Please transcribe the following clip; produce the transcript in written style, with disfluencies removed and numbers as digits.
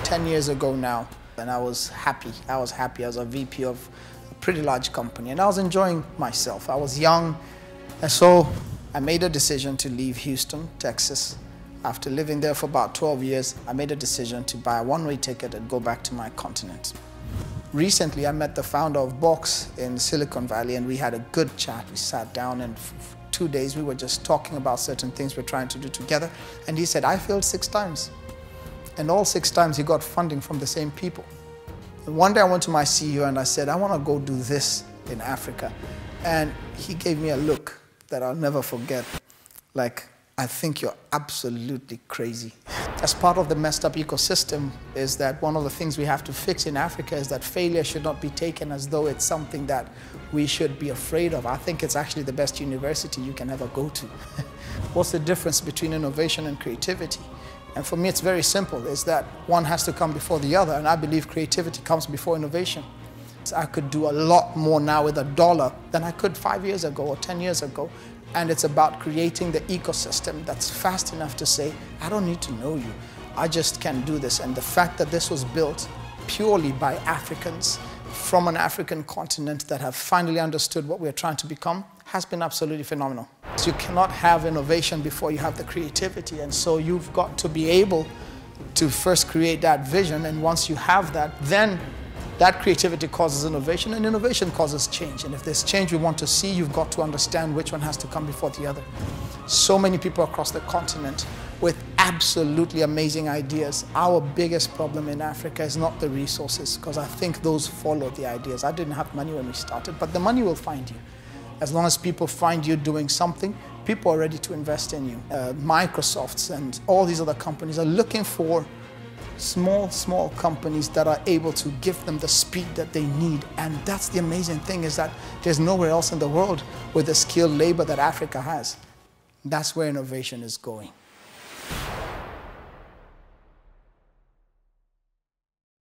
10 years ago now, and I was happy. I was a VP of a pretty large company, and I was enjoying myself. I was young, and so I made a decision to leave Houston, Texas. After living there for about 12 years, I made a decision to buy a one-way ticket and go back to my continent. Recently, I met the founder of Box in Silicon Valley, and we had a good chat. We sat down, and for 2 days, we were just talking about certain things we're trying to do together. And he said, I failed 6 times. And all 6 times, he got funding from the same people. And one day, I went to my CEO, and I said, I want to go do this in Africa. And he gave me a look that I'll never forget. Like, I think you're absolutely crazy. As part of the messed up ecosystem is that one of the things we have to fix in Africa is that failure should not be taken as though it's something that we should be afraid of. I think it's actually the best university you can ever go to. What's the difference between innovation and creativity? And for me, it's very simple. It's that one has to come before the other, and I believe creativity comes before innovation. So I could do a lot more now with $1 than I could 5 years ago or 10 years ago. And it's about creating the ecosystem that's fast enough to say, I don't need to know you. I just can do this. And the fact that this was built purely by Africans from an African continent that have finally understood what we're trying to become has been absolutely phenomenal. So you cannot have innovation before you have the creativity. And so you've got to be able to first create that vision. And once you have that, then that creativity causes innovation, and innovation causes change. And if there's change we want to see, you've got to understand which one has to come before the other. So many people across the continent with absolutely amazing ideas. Our biggest problem in Africa is not the resources, because I think those follow the ideas. I didn't have money when we started, but the money will find you. As long as people find you doing something, people are ready to invest in you. Microsofts and all these other companies are looking for small companies that are able to give them the speed that they need. And that's the amazing thing, is that there's nowhere else in the world with the skilled labor that Africa has. That's where innovation is going.